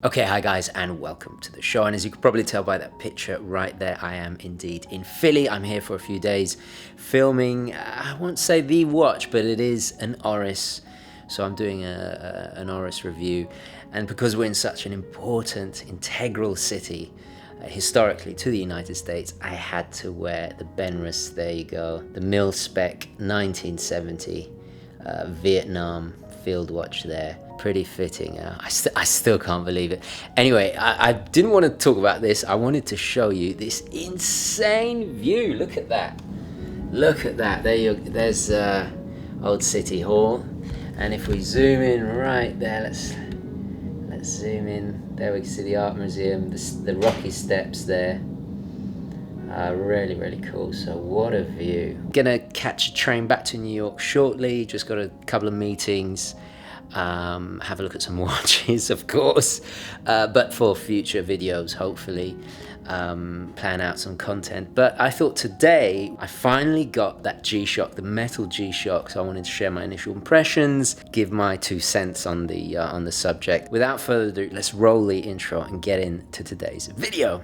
Okay, hi guys, and welcome to the show. And as you can probably tell by that picture right there, I am indeed in Philly. I'm here for a few days filming, I won't say the watch, but it is an Oris. So I'm doing an Oris review. And because we're in such an important, integral city, historically to the United States, I had to wear the Benrus, there you go, the mil-spec 1970 Vietnam field watch there. Pretty fitting. I still can't believe it. Anyway, I didn't want to talk about this. I wanted to show you this insane view. Look at that. Look at that. There's Old City Hall. And if we zoom in right there, let's zoom in. There we can see the Art Museum, the rocky steps there. Really, really cool. So what a view. Gonna catch a train back to New York shortly. Just got a couple of meetings. Have a look at some watches, of course, but for future videos, hopefully, plan out some content. But I thought today I finally got that G-Shock, the metal G-Shock, so I wanted to share my initial impressions, give my 2 cents on the subject. Without further ado, let's roll the intro and get into today's video.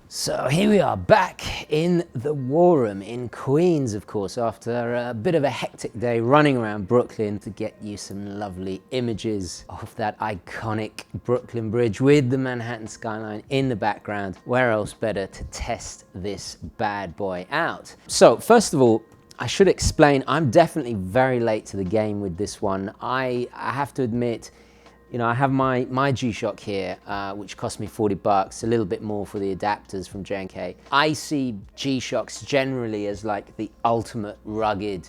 So here we are back in the War Room in Queens, of course, after a bit of a hectic day running around Brooklyn to get you some lovely images of that iconic Brooklyn Bridge with the Manhattan skyline in the background. Where else better to test this bad boy out? So first of all, I should explain, I'm definitely very late to the game with this one. I have to admit, you know, I have my G-Shock here, which cost me 40 bucks, a little bit more for the adapters from J&K. I see G-Shocks generally as like the ultimate rugged,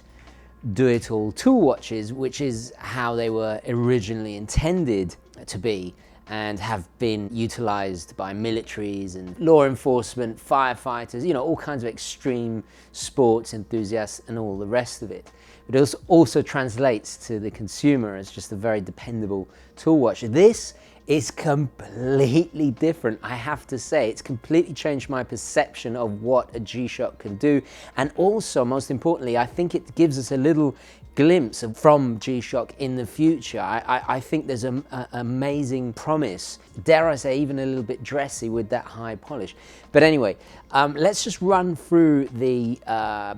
do-it-all tool watches, which is how they were originally intended to be and have been utilized by militaries and law enforcement, firefighters, you know, all kinds of extreme sports enthusiasts and all the rest of it. But it also translates to the consumer as just a very dependable tool watch. This is completely different, I have to say. It's completely changed my perception of what a G-Shock can do. And also, most importantly, I think it gives us a little glimpse from G-Shock in the future. I think there's an amazing promise, dare I say even a little bit dressy with that high polish. But anyway, let's just run through the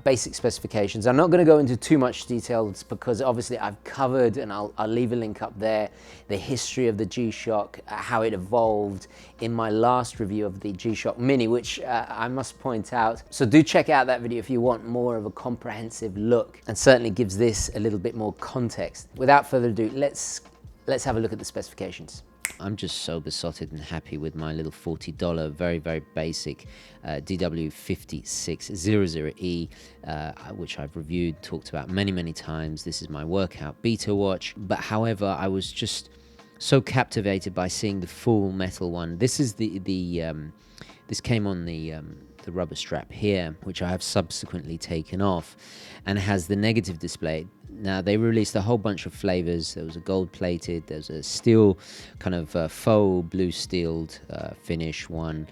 basic specifications. I'm not going to go into too much details because obviously I've covered, and I'll leave a link up there, the history of the G-Shock, how it evolved in my last review of the G-Shock Mini, which I must point out. So do check out that video if you want more of a comprehensive look, and certainly gives this a little bit more context. Without further ado, let's have a look at the specifications. I'm just so besotted and happy with my little $40, very, very basic DW5600E, which I've reviewed, talked about many, many times. This is my workout beta watch. But however, I was just so captivated by seeing the full metal one. This is this came on the rubber strap here, which I have subsequently taken off, and has the negative display. Now, they released a whole bunch of flavors. There was a gold-plated, there's a steel, kind of faux blue-steeled finish one.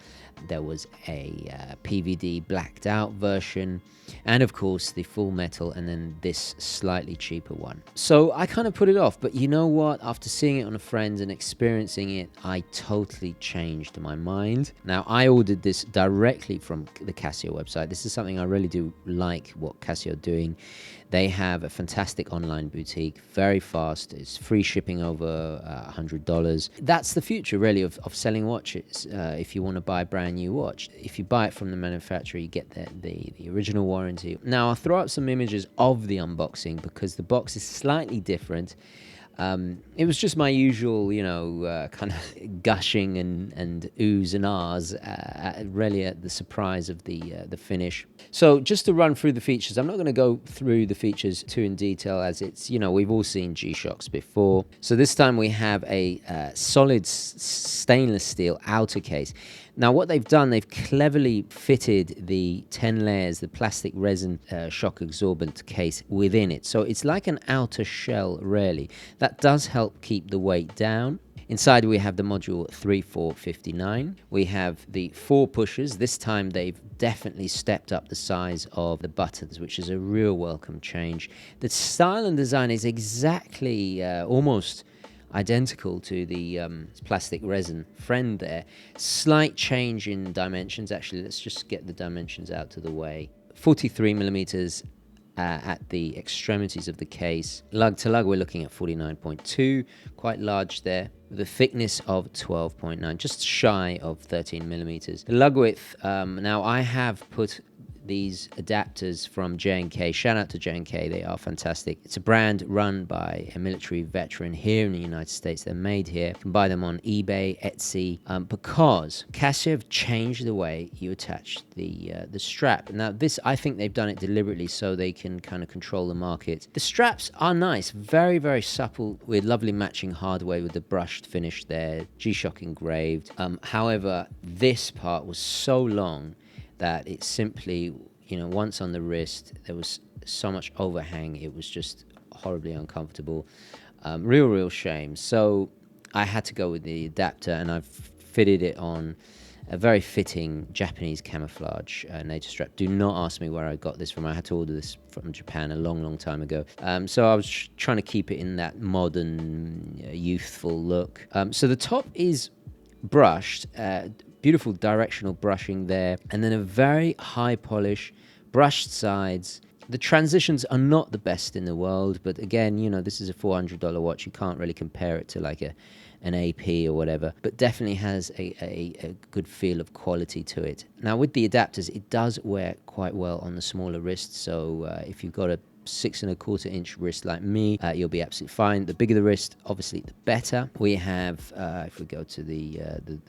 There was a PVD blacked out version, and of course the full metal, and then this slightly cheaper one. So I kind of put it off, but you know what? After seeing it on a friend and experiencing it, I totally changed my mind. Now, I ordered this directly from the Casio website. This is something I really do like what Casio are doing. They have a fantastic online boutique, very fast. It's free shipping over $100. That's the future, really, of selling watches. If you want to buy brand brand new watch. If you buy it from the manufacturer, you get the original warranty. Now, I'll throw up some images of the unboxing because the box is slightly different. It was just my usual, kind of gushing and oohs and ahs, really at the surprise of the finish. So just to run through the features, I'm not going to go through the features too in detail as it's, we've all seen G-Shocks before. So this time we have a solid stainless steel outer case. Now what they've done, they've cleverly fitted the 10 layers, the plastic resin shock absorbent case within it. So it's like an outer shell, really. That does help keep the weight down. Inside we have the module 3459. We have the 4 pushers. This time they've definitely stepped up the size of the buttons, which is a real welcome change. The style and design is exactly almost identical to the plastic resin friend there. Slight change in dimensions. Actually, let's just get the dimensions out to the way. 43 millimeters at the extremities of the case. Lug to lug, we're looking at 49.2, quite large there, with a thickness of 12.9, just shy of 13 millimeters. The lug width, now I have put these adapters from J&K. Shout out to J&K, they are fantastic. It's a brand run by a military veteran here in the United States. They're made here. You can buy them on eBay, Etsy, because Casio have changed the way you attach the strap. Now this, I think they've done it deliberately so they can kind of control the market. The straps are nice, very, very supple with lovely matching hardware with the brushed finish there, G-Shock engraved. However, this part was so long that it simply, once on the wrist, there was so much overhang, it was just horribly uncomfortable. Real shame. So I had to go with the adapter, and I've fitted it on a very fitting Japanese camouflage NATO strap. Do not ask me where I got this from. I had to order this from Japan a long time ago. So I was trying to keep it in that modern, youthful look. So the top is brushed, beautiful directional brushing there, and then a very high polish, brushed sides. The transitions are not the best in the world, but again, this is a $400 watch. You can't really compare it to like an AP or whatever, but definitely has a good feel of quality to it. Now with the adapters, it does wear quite well on the smaller wrist, so if you've got a 6¼ inch wrist like me, you'll be absolutely fine. The bigger the wrist, obviously the better. We have, if we go to the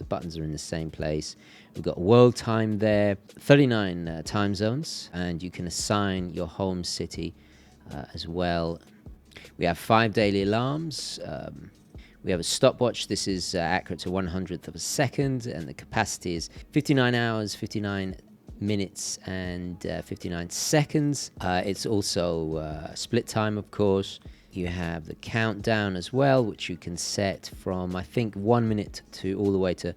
buttons are in the same place. We've got world time there, 39 time zones, and you can assign your home city as well. We have 5 daily alarms. We have a stopwatch. This is accurate to 1/100th of a second, and the capacity is 59 hours, 59 minutes and 59 seconds. It's also split time, of course. You have the countdown as well, which you can set from, I think, 1 minute to all the way to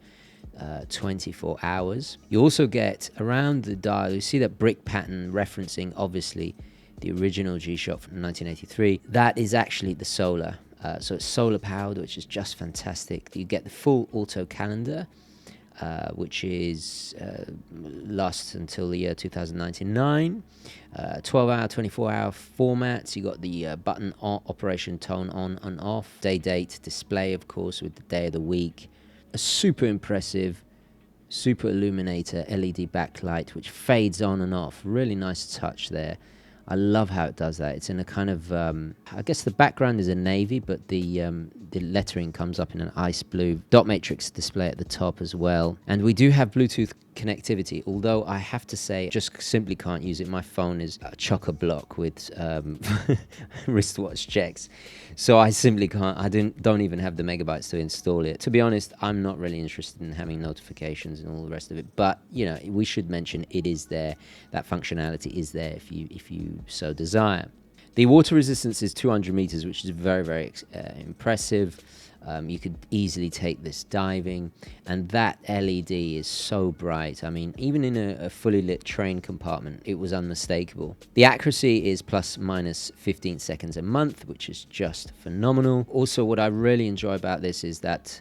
24 hours. You also get around the dial, you see that brick pattern referencing, obviously, the original G-Shock from 1983. That is actually the solar. So it's solar powered, which is just fantastic. You get the full auto calendar, which is lasts until the year 2099. 12-hour, 24-hour formats. You got the button operation tone on and off. Day date display, of course, with the day of the week. A super impressive super illuminator LED backlight, which fades on and off. Really nice touch there. I love how it does that. It's in a kind of, I guess the background is a navy, but the lettering comes up in an ice blue. Dot matrix display at the top as well. And we do have Bluetooth connectivity, although I have to say, just simply can't use it. My phone is chock-a-block with wristwatch checks. So I simply can't, don't even have the megabytes to install it. To be honest, I'm not really interested in having notifications and all the rest of it. But, you know, we should mention it is there. That functionality is there if you so desire. The water resistance is 200 meters, which is very, very impressive. You could easily take this diving, and that LED is so bright. I mean, even in a fully lit train compartment, it was unmistakable. The accuracy is plus minus 15 seconds a month, which is just phenomenal. Also, what I really enjoy about this is that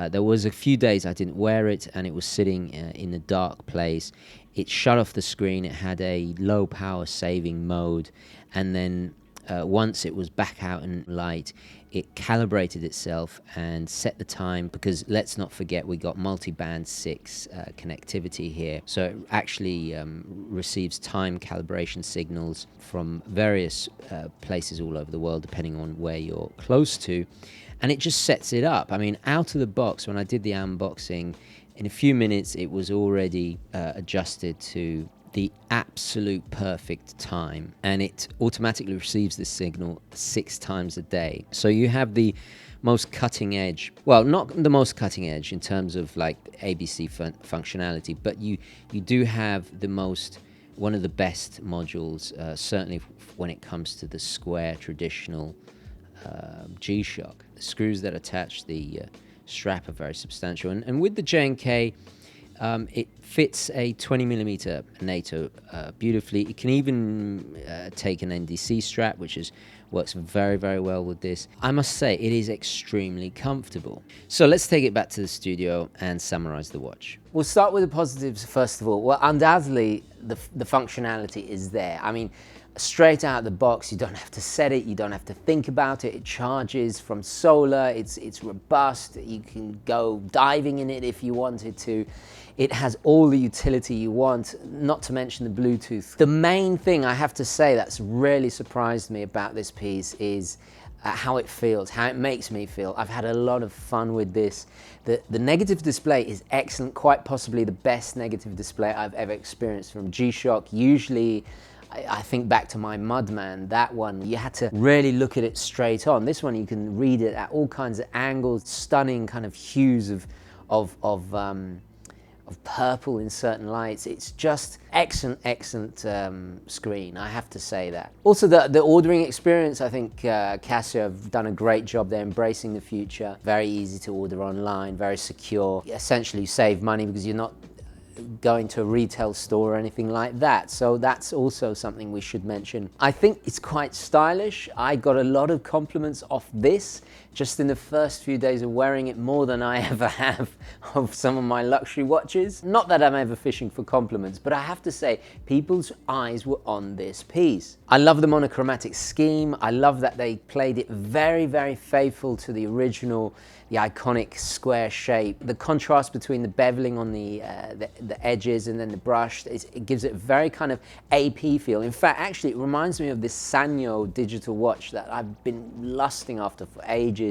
there was a few days I didn't wear it, and it was sitting in a dark place. It shut off the screen. It had a low power saving mode, and then once it was back out in light, it calibrated itself and set the time, because let's not forget we got multi-band 6 connectivity here. So it actually receives time calibration signals from various places all over the world, depending on where you're close to. And it just sets it up. I mean, out of the box, when I did the unboxing, in a few minutes it was already adjusted to the absolute perfect time, and it automatically receives this signal 6 times a day. So you have the most cutting edge, well, not the most cutting edge in terms of like ABC functionality, but you do have the most, one of the best modules, certainly when it comes to the square traditional G-Shock. The screws that attach the strap are very substantial, and with the J&K, it fits a 20mm NATO beautifully. It can even take an NDC strap, which works very, very well with this. I must say, it is extremely comfortable. So let's take it back to the studio and summarize the watch. We'll start with the positives first of all. Well, undoubtedly, the functionality is there. I mean, straight out of the box, you don't have to set it, you don't have to think about it. It charges from solar, it's robust, you can go diving in it if you wanted to. It has all the utility you want, not to mention the Bluetooth. The main thing I have to say that's really surprised me about this piece is how it feels, how it makes me feel. I've had a lot of fun with this. The negative display is excellent, quite possibly the best negative display I've ever experienced from G-Shock. Usually, I think back to my Mudman, that one, you had to really look at it straight on. This one, you can read it at all kinds of angles, stunning kind of hues of purple in certain lights. It's just excellent screen, I have to say that. Also, the ordering experience, I think Casio have done a great job. They're embracing the future. Very easy to order online, very secure. Essentially, you save money because you're not going to a retail store or anything like that. So that's also something we should mention. I think it's quite stylish. I got a lot of compliments off this just in the first few days of wearing it, more than I ever have of some of my luxury watches. Not that I'm ever fishing for compliments, but I have to say, people's eyes were on this piece. I love the monochromatic scheme. I love that they played it very, very faithful to the original, the iconic square shape. The contrast between the beveling on the edges and then the brush, it gives it a very kind of AP feel. In fact, actually, it reminds me of this Sanyo digital watch that I've been lusting after for ages.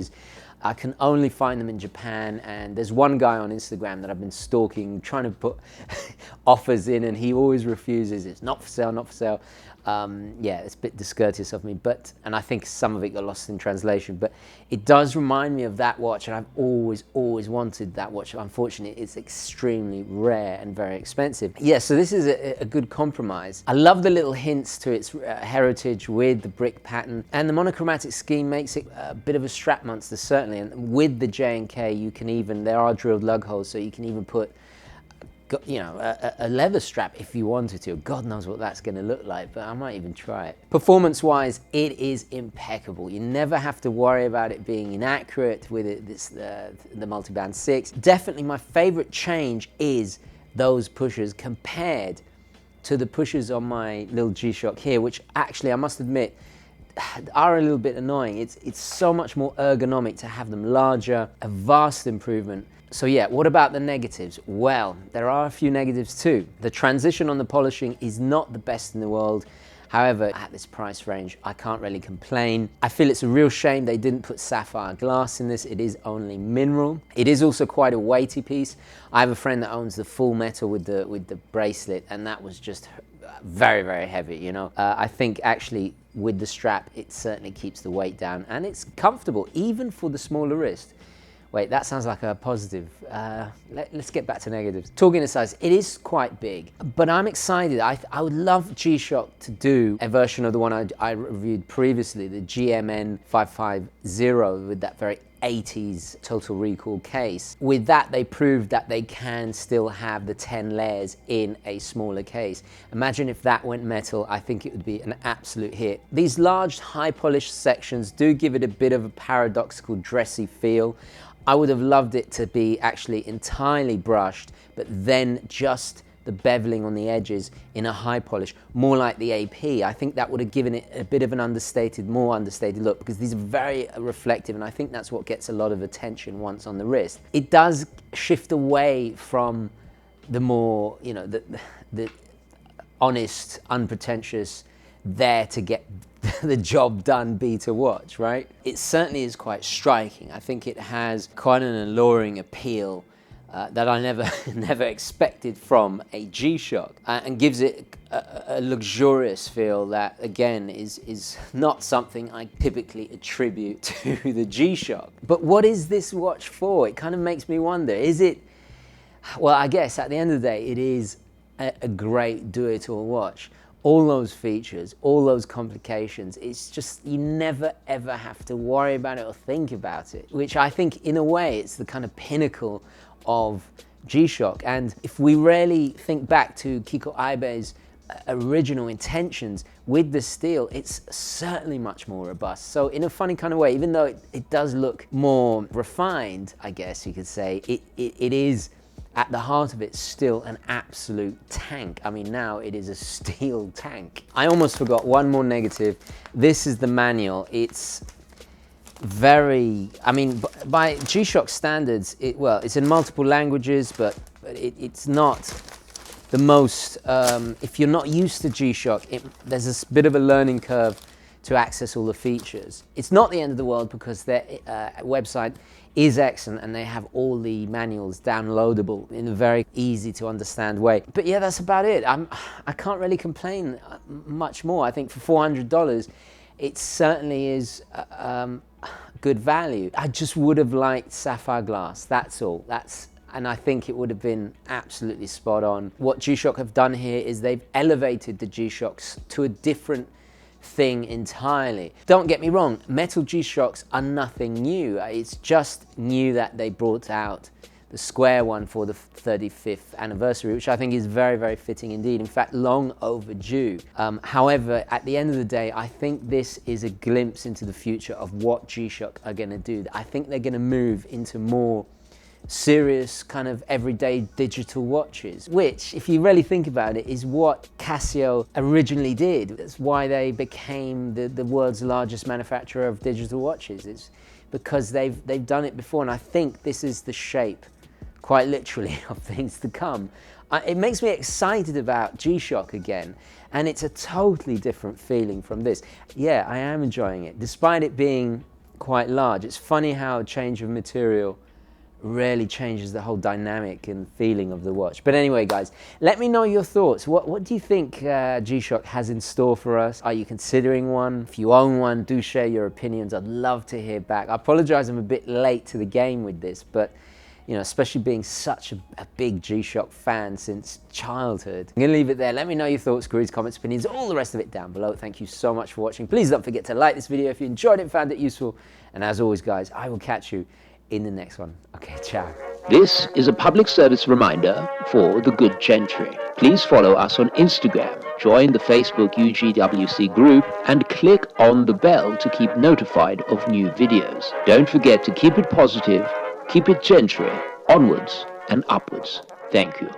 I can only find them in Japan, and there's one guy on Instagram that I've been stalking, trying to put offers in, and he always refuses. It's not for sale, not for sale. Yeah, it's a bit discourteous of me, and I think some of it got lost in translation, but it does remind me of that watch, and I've always wanted that watch. Unfortunately, it's extremely rare and very expensive. Yeah, so this is a good compromise. I love the little hints to its heritage with the brick pattern, and the monochromatic scheme makes it a bit of a strap monster, certainly, and with the J&K, you can even, there are drilled lug holes, so you can even put, you know, a leather strap if you wanted to. God knows what that's going to look like, but I might even try it. Performance-wise, it is impeccable. You never have to worry about it being inaccurate with it. The multiband 6. Definitely my favorite change is those pushers compared to the pushers on my little G-Shock here, which actually, I must admit, are a little bit annoying. It's so much more ergonomic to have them larger, a vast improvement. So yeah, what about the negatives? Well, there are a few negatives too. The transition on the polishing is not the best in the world. However, at this price range, I can't really complain. I feel it's a real shame they didn't put sapphire glass in this. It is only mineral. It is also quite a weighty piece. I have a friend that owns the full metal with the bracelet, and that was just very, very heavy, you know. I think actually with the strap, it certainly keeps the weight down, and it's comfortable, even for the smaller wrist. Wait, that sounds like a positive. Let's get back to negatives. Talking of size, it is quite big, but I'm excited. I would love G-Shock to do a version of the one I reviewed previously, the GMN 550, with that very 80s Total Recall case. With that, they proved that they can still have the 10 layers in a smaller case. Imagine if that went metal. I think it would be an absolute hit. These large, high polished sections do give it a bit of a paradoxical, dressy feel. I would have loved it to be actually entirely brushed, but then just the beveling on the edges in a high polish, more like the AP. I think that would have given it a bit of an more understated look, because these are very reflective, and I think that's what gets a lot of attention once on the wrist. It does shift away from the more, you know, the honest, unpretentious, there to get the job done beta watch, right? It certainly is quite striking. I think it has quite an alluring appeal that I never expected from a G-Shock, and gives it a luxurious feel that, again, is not something I typically attribute to the G-Shock. But what is this watch for? It kind of makes me wonder. Is it, well, I guess at the end of the day, it is a great do-it-all watch. All those features, all those complications, it's just, you never ever have to worry about it or think about it, which I think in a way it's the kind of pinnacle of G-Shock. And if we really think back to Kiko Aibe's original intentions with the steel, it's certainly much more robust. So in a funny kind of way, even though it does look more refined, I guess you could say, it is, at the heart of it, still an absolute tank. I mean, now it is a steel tank. I almost forgot one more negative. This is the manual. It's very, I mean, by G-Shock standards, well, it's in multiple languages, but it's not the most, if you're not used to G-Shock, there's a bit of a learning curve to access all the features. It's not the end of the world, because their website is excellent and they have all the manuals downloadable in a very easy to understand way. But yeah, that's about it. I can't really complain much more. I think for $400, it certainly is good value. I just would have liked sapphire glass, that's all. And I think it would have been absolutely spot on. What G-Shock have done here is they've elevated the G-Shocks to a different thing entirely. Don't get me wrong, metal G-Shocks are nothing new. It's just new that they brought out the square one for the 35th anniversary, which I think is very, very fitting indeed. In fact, long overdue. However, at the end of the day, I think this is a glimpse into the future of what G-Shock are going to do. I think they're going to move into more serious kind of everyday digital watches, which, if you really think about it, is what Casio originally did. That's why they became the world's largest manufacturer of digital watches. It's because they've done it before, and I think this is the shape, quite literally, of things to come. It makes me excited about G-Shock again, and it's a totally different feeling from this. Yeah, I am enjoying it, despite it being quite large. It's funny how a change of material really changes the whole dynamic and feeling of the watch. But anyway, guys, let me know your thoughts. What do you think G-Shock has in store for us? Are you considering one? If you own one, do share your opinions. I'd love to hear back. I apologize, I'm a bit late to the game with this, but you know, especially being such a big G-Shock fan since childhood. I'm gonna leave it there. Let me know your thoughts, queries, comments, opinions, all the rest of it down below. Thank you so much for watching. Please don't forget to like this video if you enjoyed it and found it useful. And as always, guys, I will catch you in the next one. Okay, ciao. This is a public service reminder for the good Gentry. Please follow us on Instagram, join the Facebook UGWC group, and click on the bell to keep notified of new videos. Don't forget to keep it positive, keep it Gentry, onwards and upwards. Thank you.